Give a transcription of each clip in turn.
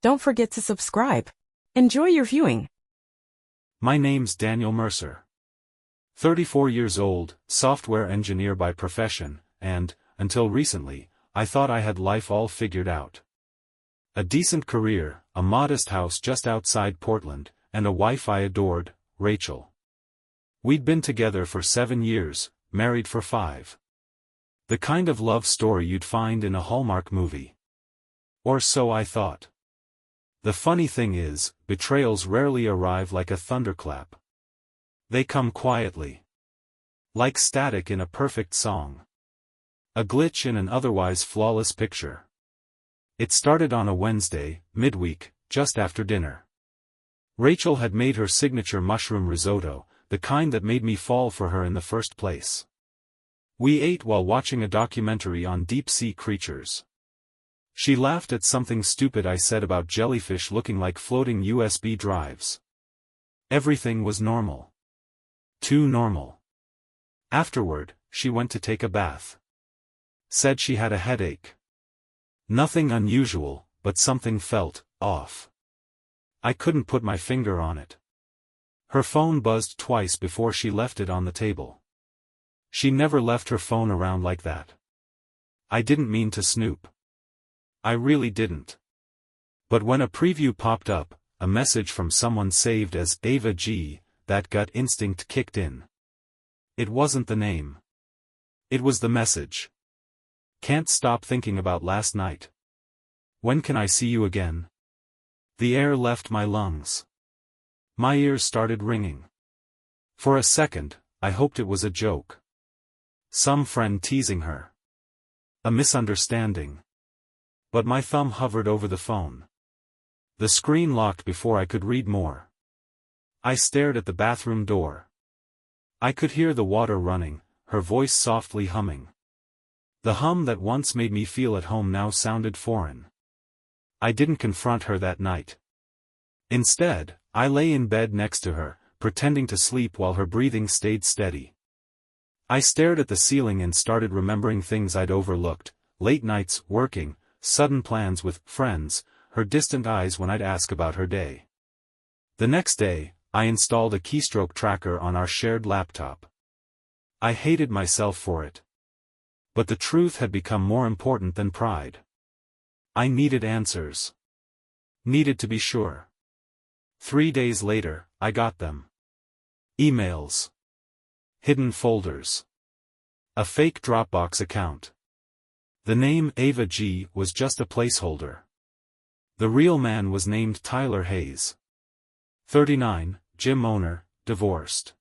Don't forget to subscribe. Enjoy your viewing. My name's Daniel Mercer. 34 years old, software engineer by profession, and, until recently, I thought I had life all figured out. A decent career, a modest house just outside Portland, and a wife I adored, Rachel. We'd been together for 7 years, married for 5. The kind of love story you'd find in a Hallmark movie. Or so I thought. The funny thing is, betrayals rarely arrive like a thunderclap. They come quietly. Like static in a perfect song. A glitch in an otherwise flawless picture. It started on a Wednesday, midweek, just after dinner. Rachel had made her signature mushroom risotto, the kind that made me fall for her in the first place. We ate while watching a documentary on deep-sea creatures. She laughed at something stupid I said about jellyfish looking like floating USB drives. Everything was normal. Too normal. Afterward, she went to take a bath. Said she had a headache. Nothing unusual, but something felt off. I couldn't put my finger on it. Her phone buzzed twice before she left it on the table. She never left her phone around like that. I didn't mean to snoop. I really didn't. But when a preview popped up, a message from someone saved as Ava G, that gut instinct kicked in. It wasn't the name. It was the message. Can't stop thinking about last night. When can I see you again? The air left my lungs. My ears started ringing. For a second, I hoped it was a joke. Some friend teasing her. A misunderstanding. But my thumb hovered over the phone. The screen locked before I could read more. I stared at the bathroom door. I could hear the water running, her voice softly humming. The hum that once made me feel at home now sounded foreign. I didn't confront her that night. Instead, I lay in bed next to her, pretending to sleep while her breathing stayed steady. I stared at the ceiling and started remembering things I'd overlooked, late nights working, sudden plans with friends, her distant eyes when I'd ask about her day. The next day, I installed a keystroke tracker on our shared laptop. I hated myself for it. But the truth had become more important than pride. I needed answers. Needed to be sure. 3 days later, I got them. Emails. Hidden folders. A fake Dropbox account. The name Ava G was just a placeholder. The real man was named Tyler Hayes. 39, gym owner, divorced.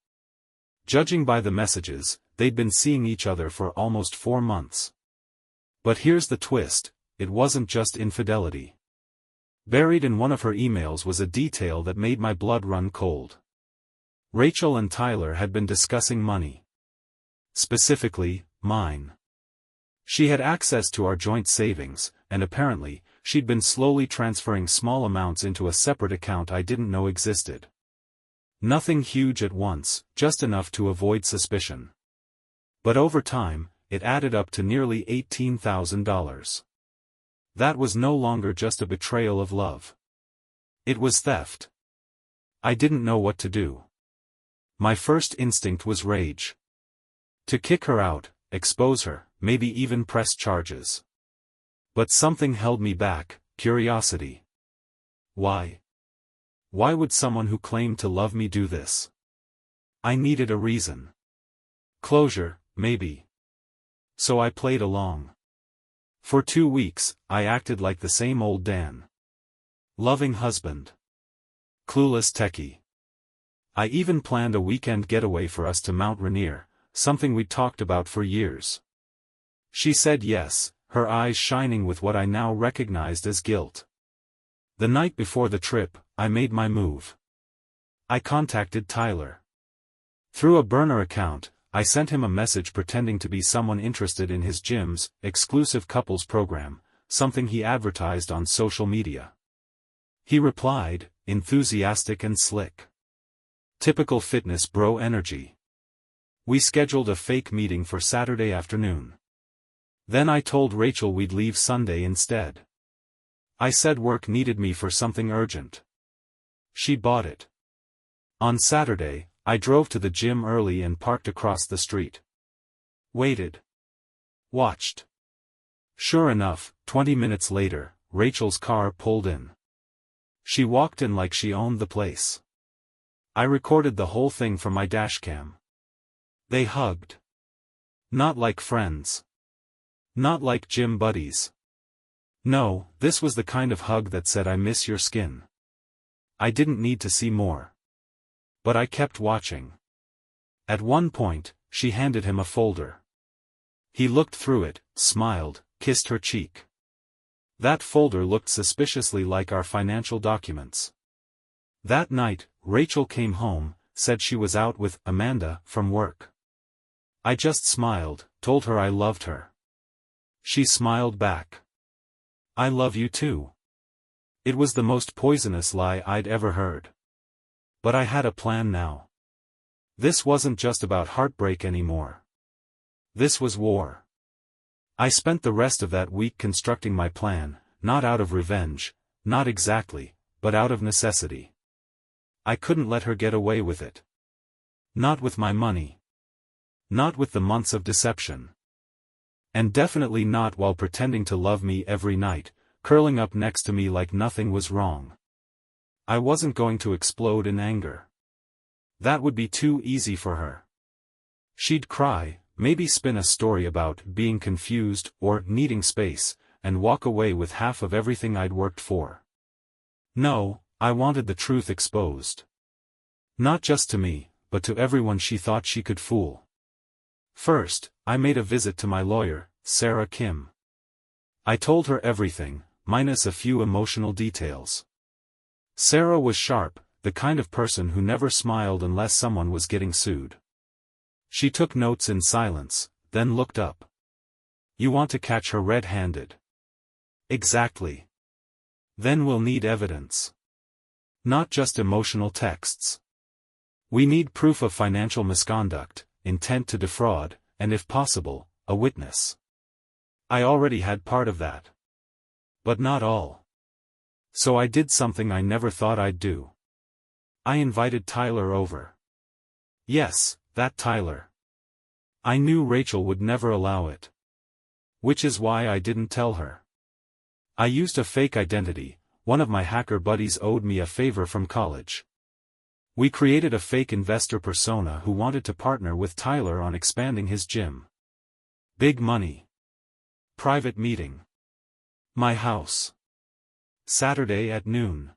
Judging by the messages, they'd been seeing each other for almost 4 months. But here's the twist, it wasn't just infidelity. Buried in one of her emails was a detail that made my blood run cold. Rachel and Tyler had been discussing money. Specifically, mine. She had access to our joint savings, and apparently, she'd been slowly transferring small amounts into a separate account I didn't know existed. Nothing huge at once, just enough to avoid suspicion. But over time, it added up to nearly $18,000. That was no longer just a betrayal of love. It was theft. I didn't know what to do. My first instinct was rage. To kick her out, expose her, maybe even press charges. But something held me back, curiosity. Why? Why would someone who claimed to love me do this? I needed a reason. Closure, maybe. So I played along. For 2 weeks, I acted like the same old Dan. Loving husband. Clueless techie. I even planned a weekend getaway for us to Mount Rainier, something we'd talked about for years. She said yes, her eyes shining with what I now recognized as guilt. The night before the trip, I made my move. I contacted Tyler. Through a burner account, I sent him a message pretending to be someone interested in his gym's exclusive couples program, something he advertised on social media. He replied, enthusiastic and slick. Typical fitness bro energy. We scheduled a fake meeting for Saturday afternoon. Then I told Rachel we'd leave Sunday instead. I said work needed me for something urgent. She bought it. On Saturday, I drove to the gym early and parked across the street. Waited. Watched. Sure enough, 20 minutes later, Rachel's car pulled in. She walked in like she owned the place. I recorded the whole thing from my dashcam. They hugged. Not like friends. Not like gym buddies. No, this was the kind of hug that said I miss your skin. I didn't need to see more. But I kept watching. At one point, she handed him a folder. He looked through it, smiled, kissed her cheek. That folder looked suspiciously like our financial documents. That night, Rachel came home, said she was out with Amanda from work. I just smiled, told her I loved her. She smiled back. I love you too. It was the most poisonous lie I'd ever heard. But I had a plan now. This wasn't just about heartbreak anymore. This was war. I spent the rest of that week constructing my plan, not out of revenge, not exactly, but out of necessity. I couldn't let her get away with it. Not with my money. Not with the months of deception. And definitely not while pretending to love me every night, curling up next to me like nothing was wrong. I wasn't going to explode in anger. That would be too easy for her. She'd cry, maybe spin a story about being confused or needing space, and walk away with half of everything I'd worked for. No, I wanted the truth exposed. Not just to me, but to everyone she thought she could fool. First, I made a visit to my lawyer, Sarah Kim. I told her everything, minus a few emotional details. Sarah was sharp, the kind of person who never smiled unless someone was getting sued. She took notes in silence, then looked up. You want to catch her red-handed? Exactly. Then we'll need evidence. Not just emotional texts. We need proof of financial misconduct, intent to defraud, and if possible, a witness. I already had part of that. But not all. So I did something I never thought I'd do. I invited Tyler over. Yes, that Tyler. I knew Rachel would never allow it. Which is why I didn't tell her. I used a fake identity. One of my hacker buddies owed me a favor from college. We created a fake investor persona who wanted to partner with Tyler on expanding his gym. Big money. Private meeting. My house. Saturday at noon.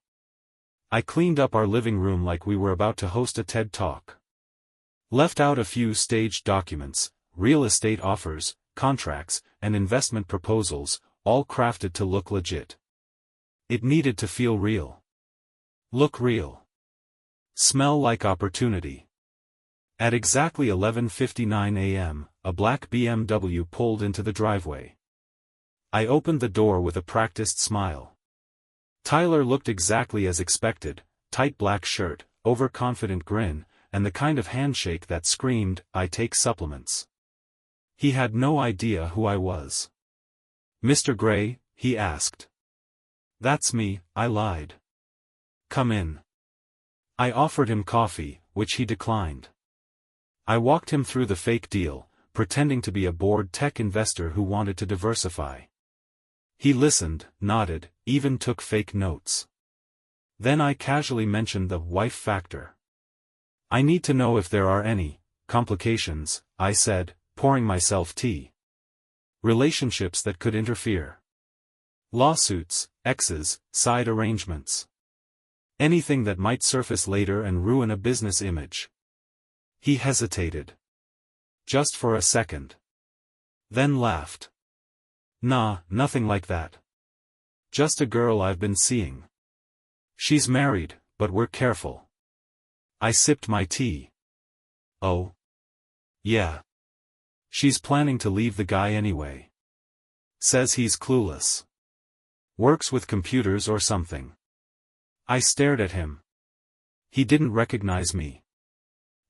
I cleaned up our living room like we were about to host a TED Talk. Left out a few staged documents, real estate offers, contracts, and investment proposals, all crafted to look legit. It needed to feel real. Look real. Smell like opportunity. At exactly 11:59 a.m., a black BMW pulled into the driveway. I opened the door with a practiced smile. Tyler looked exactly as expected, tight black shirt, overconfident grin, and the kind of handshake that screamed, "I take supplements." He had no idea who I was. "Mr. Gray?" he asked. "That's me," I lied. "Come in." I offered him coffee, which he declined. I walked him through the fake deal, pretending to be a bored tech investor who wanted to diversify. He listened, nodded, even took fake notes. Then I casually mentioned the wife factor. "I need to know if there are any complications," I said, pouring myself tea. "Relationships that could interfere. Lawsuits, exes, side arrangements. Anything that might surface later and ruin a business image." He hesitated. Just for a second. Then laughed. "Nah, nothing like that. Just a girl I've been seeing. She's married, but we're careful." I sipped my tea. "Oh? Yeah. She's planning to leave the guy anyway. Says he's clueless. Works with computers or something." I stared at him. He didn't recognize me.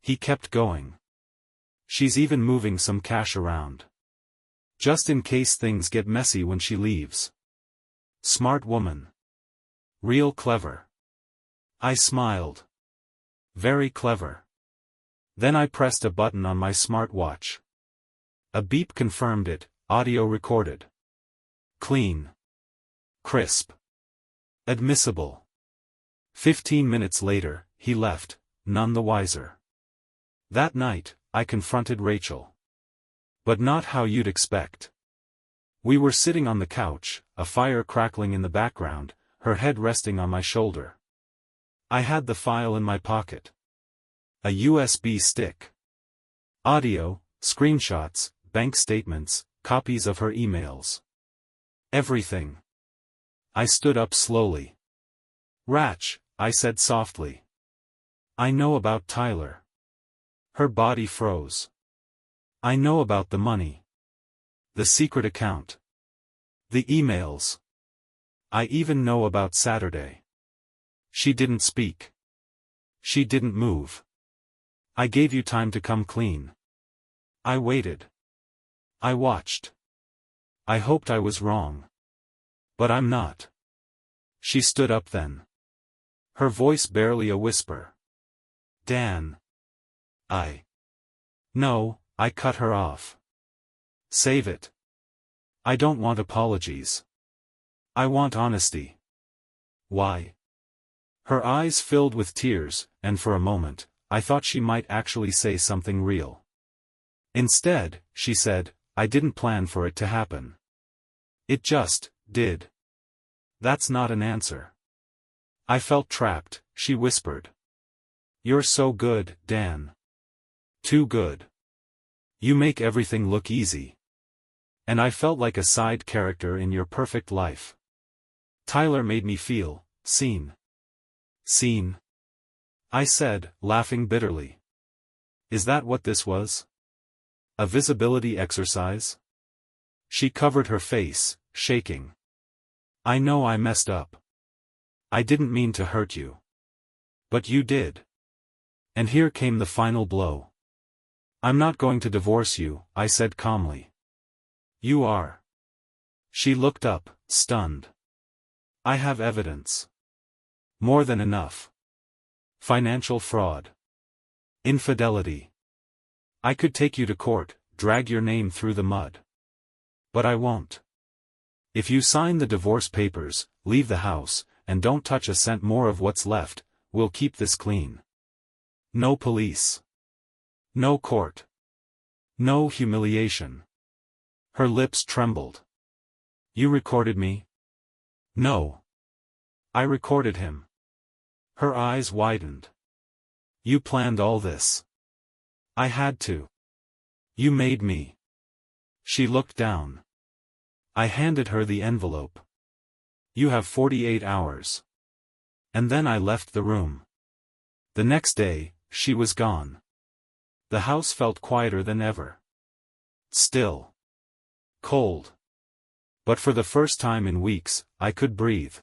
He kept going. "She's even moving some cash around. Just in case things get messy when she leaves. Smart woman. Real clever. I smiled. Very clever. Then I pressed a button on my smartwatch. A beep confirmed it, audio recorded. Clean. Crisp. Admissible. 15 minutes later, he left, none the wiser. That night, I confronted Rachel. But not how you'd expect. We were sitting on the couch, a fire crackling in the background, her head resting on my shoulder. I had the file in my pocket. A USB stick. Audio, screenshots, bank statements, copies of her emails. Everything. I stood up slowly. Rach, I said softly. I know about Tyler. Her body froze. I know about the money. The secret account. The emails. I even know about Saturday. She didn't speak. She didn't move. I gave you time to come clean. I waited. I watched. I hoped I was wrong. But I'm not. She stood up then. Her voice barely a whisper. Dan. No, I cut her off. Save it. I don't want apologies. I want honesty. Why? Her eyes filled with tears, and for a moment, I thought she might actually say something real. Instead, she said, I didn't plan for it to happen. It just did. That's not an answer. I felt trapped, she whispered. You're so good, Dan. Too good. You make everything look easy. And I felt like a side character in your perfect life. Tyler made me feel seen. Seen? I said, laughing bitterly. Is that what this was? A visibility exercise? She covered her face, shaking. I know I messed up. I didn't mean to hurt you. But you did. And here came the final blow. I'm not going to divorce you, I said calmly. You are. She looked up, stunned. I have evidence. More than enough. Financial fraud. Infidelity. I could take you to court, drag your name through the mud. But I won't. If you sign the divorce papers, leave the house, and don't touch a cent more of what's left, we'll keep this clean. No police. No court. No humiliation. Her lips trembled. You recorded me? No. I recorded him. Her eyes widened. You planned all this. I had to. You made me. She looked down. I handed her the envelope. You have 48 hours. And then I left the room. The next day, she was gone. The house felt quieter than ever. Still. Cold. But for the first time in weeks, I could breathe.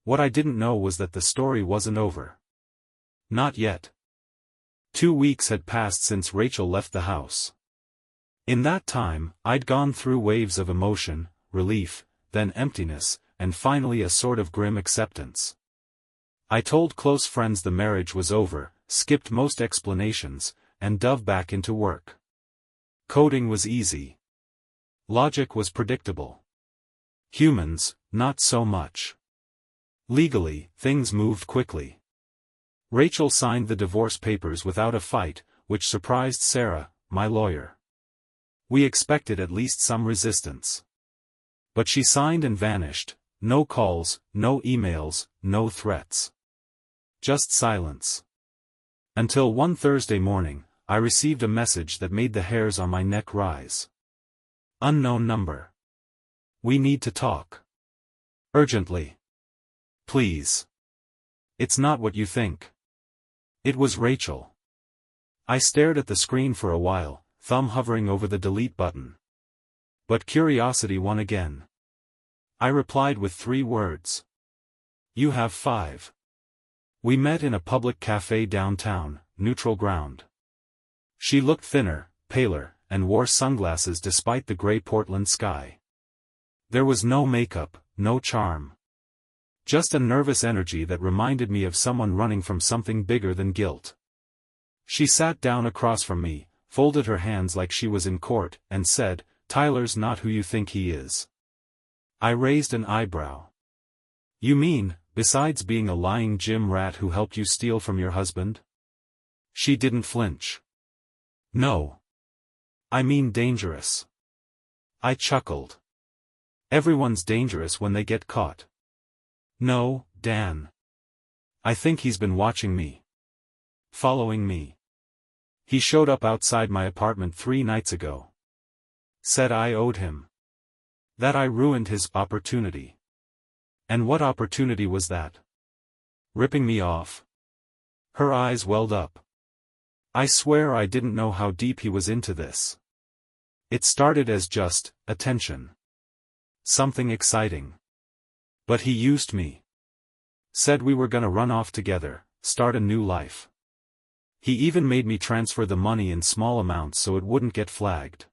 What I didn't know was that the story wasn't over. Not yet. 2 weeks had passed since Rachel left the house. In that time, I'd gone through waves of emotion, relief, then emptiness, and finally a sort of grim acceptance. I told close friends the marriage was over, skipped most explanations, and dove back into work. Coding was easy. Logic was predictable. Humans, not so much. Legally, things moved quickly. Rachel signed the divorce papers without a fight, which surprised Sarah, my lawyer. We expected at least some resistance. But she signed and vanished, no calls, no emails, no threats. Just silence. Until one Thursday morning, I received a message that made the hairs on my neck rise. Unknown number. We need to talk. Urgently. Please. It's not what you think. It was Rachel. I stared at the screen for a while, thumb hovering over the delete button. But curiosity won again. I replied with 3 words. You have 5. We met in a public cafe downtown, neutral ground. She looked thinner, paler, and wore sunglasses despite the gray Portland sky. There was no makeup, no charm. Just a nervous energy that reminded me of someone running from something bigger than guilt. She sat down across from me, folded her hands like she was in court, and said, "Tyler's not who you think he is." I raised an eyebrow. "You mean, besides being a lying gym rat who helped you steal from your husband?" She didn't flinch. "No. I mean dangerous." I chuckled. "Everyone's dangerous when they get caught." "No, Dan. I think he's been watching me. Following me. He showed up outside my apartment 3 nights ago. Said I owed him. That I ruined his opportunity." "And what opportunity was that?" "Ripping me off." Her eyes welled up. "I swear I didn't know how deep he was into this. It started as just attention. Something exciting. But he used me. Said we were gonna run off together, start a new life. He even made me transfer the money in small amounts so it wouldn't get flagged.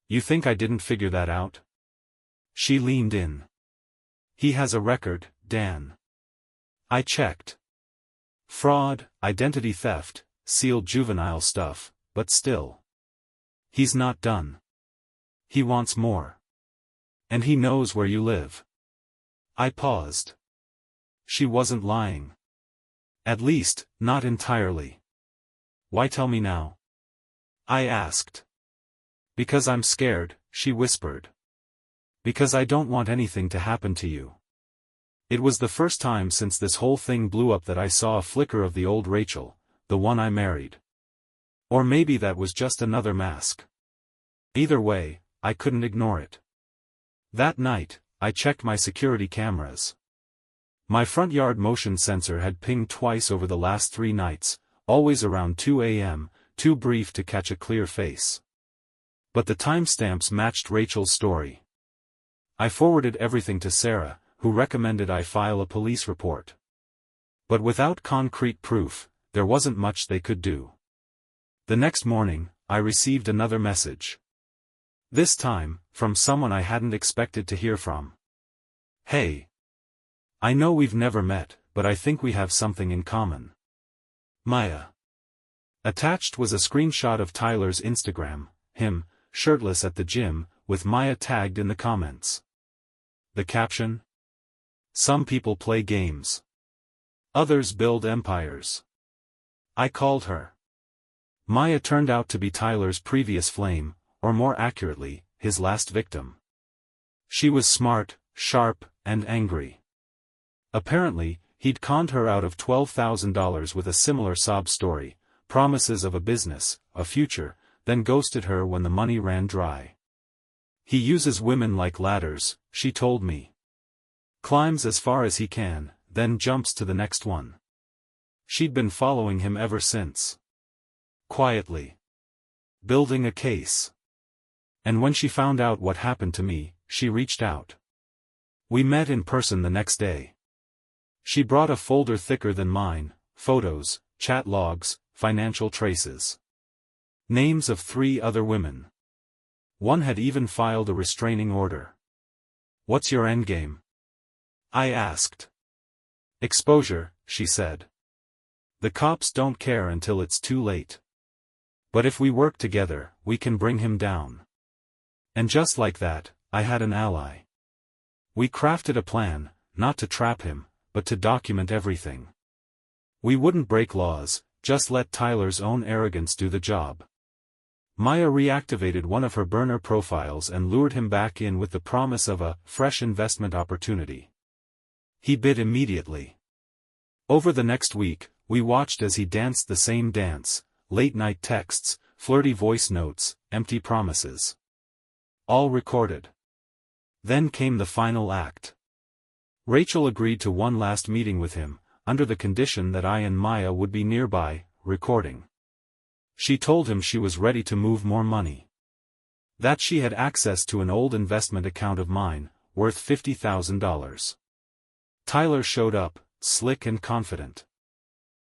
You think I didn't figure that out?" She leaned in. "He has a record, Dan." I checked. Fraud, identity theft, sealed juvenile stuff, but still. He's not done. He wants more. And he knows where you live. I paused. She wasn't lying. At least, not entirely. "Why tell me now?" I asked. "Because I'm scared," she whispered. "Because I don't want anything to happen to you." It was the first time since this whole thing blew up that I saw a flicker of the old Rachel, the one I married. Or maybe that was just another mask. Either way, I couldn't ignore it. That night, I checked my security cameras. My front yard motion sensor had pinged twice over the last 3 nights, always around 2 a.m., too brief to catch a clear face. But the timestamps matched Rachel's story. I forwarded everything to Sarah, who recommended I file a police report. But without concrete proof, there wasn't much they could do. The next morning, I received another message. This time, from someone I hadn't expected to hear from. "Hey. I know we've never met, but I think we have something in common. Maya." Attached was a screenshot of Tyler's Instagram, him, shirtless at the gym, with Maya tagged in the comments. The caption? "Some people play games. Others build empires. I called her." Maya turned out to be Tyler's previous flame, or more accurately, his last victim. She was smart, sharp, and angry. Apparently, he'd conned her out of $12,000 with a similar sob story, promises of a business, a future, then ghosted her when the money ran dry. "He uses women like ladders," she told me. "Climbs as far as he can, then jumps to the next one." She'd been following him ever since. Quietly. Building a case. And when she found out what happened to me, she reached out. We met in person the next day. She brought a folder thicker than mine, photos, chat logs, financial traces. Names of 3 other women. One had even filed a restraining order. "What's your endgame?" I asked. "Exposure," she said. "The cops don't care until it's too late. But if we work together, we can bring him down." And just like that, I had an ally. We crafted a plan, not to trap him, but to document everything. We wouldn't break laws, just let Tyler's own arrogance do the job. Maya reactivated one of her burner profiles and lured him back in with the promise of a fresh investment opportunity. He bid immediately. Over the next week, we watched as he danced the same dance, late-night texts, flirty voice notes, empty promises. All recorded. Then came the final act. Rachel agreed to one last meeting with him, under the condition that I and Maya would be nearby, recording. She told him she was ready to move more money. That she had access to an old investment account of mine, worth $50,000. Tyler showed up, slick and confident.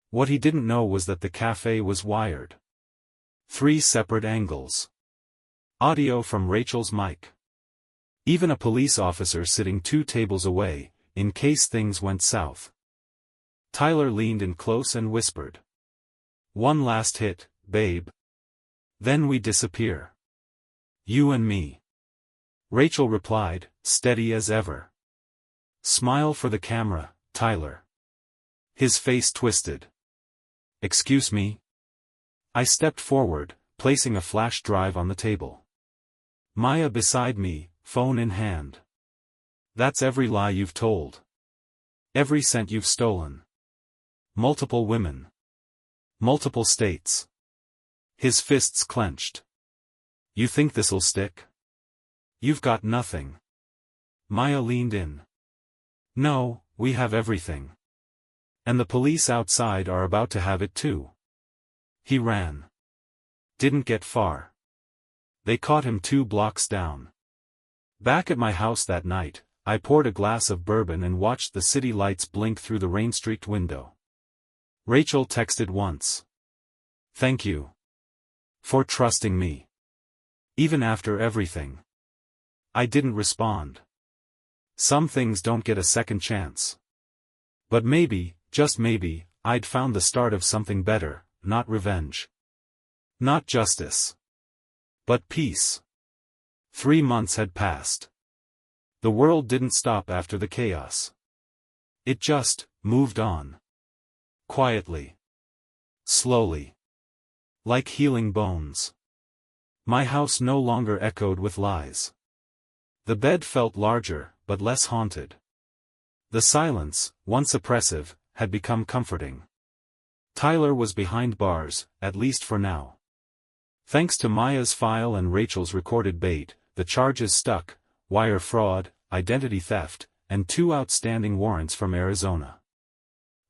What he didn't know was that the cafe was wired. 3 separate angles. Audio from Rachel's mic. Even a police officer sitting 2 tables away, in case things went south. Tyler leaned in close and whispered. "One last hit, babe. Then we disappear. You and me." Rachel replied, steady as ever. "Smile for the camera, Tyler." His face twisted. "Excuse me?" I stepped forward, placing a flash drive on the table. Maya beside me, phone in hand. "That's every lie you've told. Every cent you've stolen. Multiple women. Multiple states." His fists clenched. "You think this'll stick? You've got nothing." Maya leaned in. "No, we have everything. And the police outside are about to have it too." He ran. Didn't get far. They caught him 2 blocks down. Back at my house that night, I poured a glass of bourbon and watched the city lights blink through the rain-streaked window. Rachel texted once. "Thank you. For trusting me. Even after everything." I didn't respond. Some things don't get a second chance. But maybe, just maybe, I'd found the start of something better, not revenge. Not justice. But peace. 3 months had passed. The world didn't stop after the chaos. It just moved on. Quietly. Slowly. Like healing bones. My house no longer echoed with lies. The bed felt larger, but less haunted. The silence, once oppressive, had become comforting. Tyler was behind bars, at least for now. Thanks to Maya's file and Rachel's recorded bait, the charges stuck: wire fraud, identity theft, and 2 outstanding warrants from Arizona.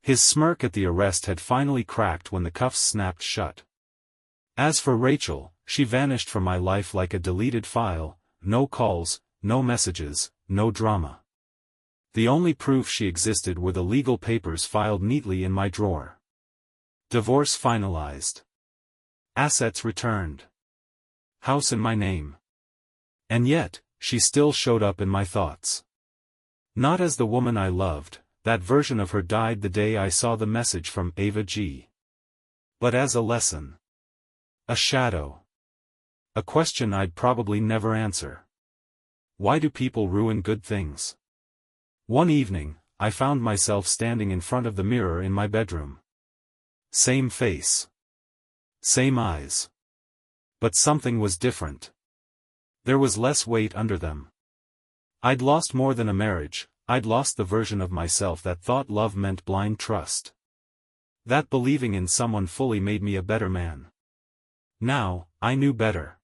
His smirk at the arrest had finally cracked when the cuffs snapped shut. As for Rachel, she vanished from my life like a deleted file: no calls, no messages, no drama. The only proof she existed were the legal papers filed neatly in my drawer. Divorce finalized. Assets returned. House in my name. And yet, she still showed up in my thoughts. Not as the woman I loved, that version of her died the day I saw the message from Ava G. But as a lesson. A shadow. A question I'd probably never answer. Why do people ruin good things? One evening, I found myself standing in front of the mirror in my bedroom. Same face. Same eyes. But something was different. There was less weight under them. I'd lost more than a marriage. I'd lost the version of myself that thought love meant blind trust. That believing in someone fully made me a better man. Now, I knew better.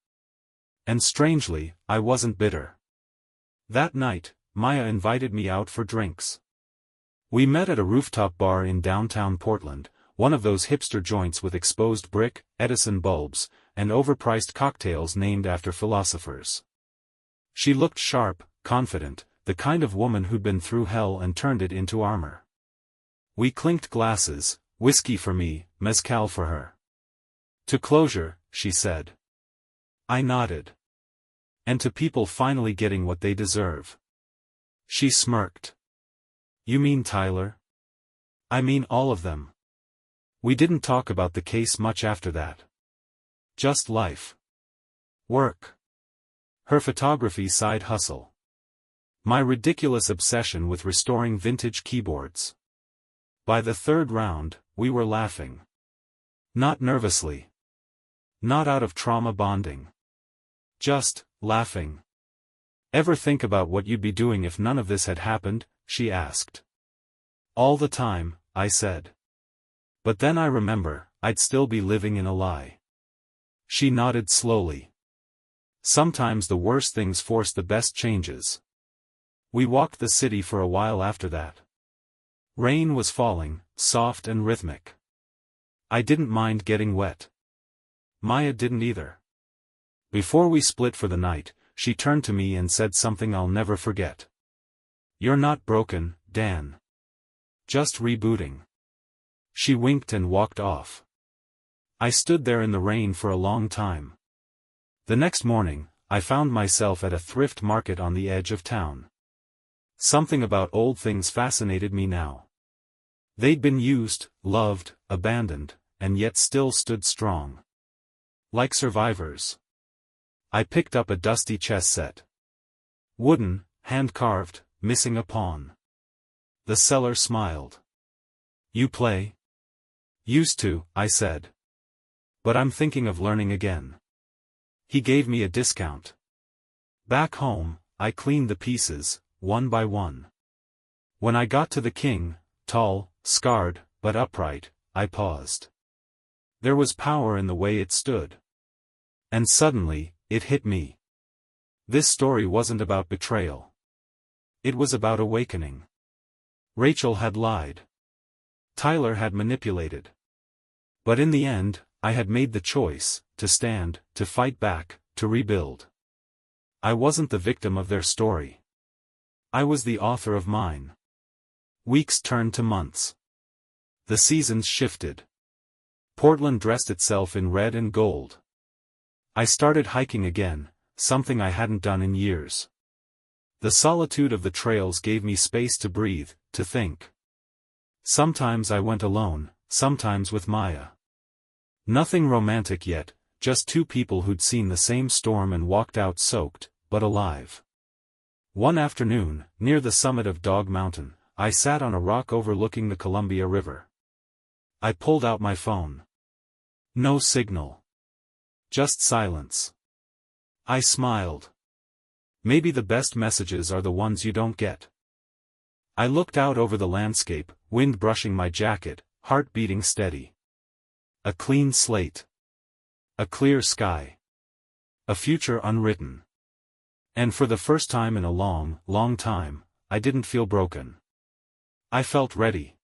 And strangely, I wasn't bitter. That night, Maya invited me out for drinks. We met at a rooftop bar in downtown Portland, one of those hipster joints with exposed brick, Edison bulbs, and overpriced cocktails named after philosophers. She looked sharp, confident, the kind of woman who'd been through hell and turned it into armor. We clinked glasses, whiskey for me, mezcal for her. "To closure," she said. I nodded. "And to people finally getting what they deserve." She smirked. "You mean Tyler?" "I mean all of them." We didn't talk about the case much after that. Just life. Work. Her photography side hustle. My ridiculous obsession with restoring vintage keyboards. By the 3rd round, we were laughing. Not nervously. Not out of trauma bonding. Just laughing. "Ever think about what you'd be doing if none of this had happened?" she asked. "All the time," I said. "But then I remember, I'd still be living in a lie." She nodded slowly. Sometimes the worst things force the best changes. We walked the city for a while after that. Rain was falling, soft and rhythmic. I didn't mind getting wet. Maya didn't either. Before we split for the night, she turned to me and said something I'll never forget. "You're not broken, Dan. Just rebooting." She winked and walked off. I stood there in the rain for a long time. The next morning, I found myself at a thrift market on the edge of town. Something about old things fascinated me now. They'd been used, loved, abandoned, and yet still stood strong. Like survivors. I picked up a dusty chess set. Wooden, hand-carved, missing a pawn. The seller smiled. "You play?" "Used to," I said. "But I'm thinking of learning again." He gave me a discount. Back home, I cleaned the pieces, one by one. When I got to the king, tall, scarred, but upright, I paused. There was power in the way it stood. And suddenly, it hit me. This story wasn't about betrayal. It was about awakening. Rachel had lied. Tyler had manipulated. But in the end, I had made the choice, to stand, to fight back, to rebuild. I wasn't the victim of their story. I was the author of mine. Weeks turned to months. The seasons shifted. Portland dressed itself in red and gold. I started hiking again, something I hadn't done in years. The solitude of the trails gave me space to breathe, to think. Sometimes I went alone, sometimes with Maya. Nothing romantic yet, just two people who'd seen the same storm and walked out soaked, but alive. One afternoon, near the summit of Dog Mountain, I sat on a rock overlooking the Columbia River. I pulled out my phone. No signal. Just silence. I smiled. Maybe the best messages are the ones you don't get. I looked out over the landscape, wind brushing my jacket, heart beating steady. A clean slate. A clear sky. A future unwritten. And for the first time in a long, long time, I didn't feel broken. I felt ready.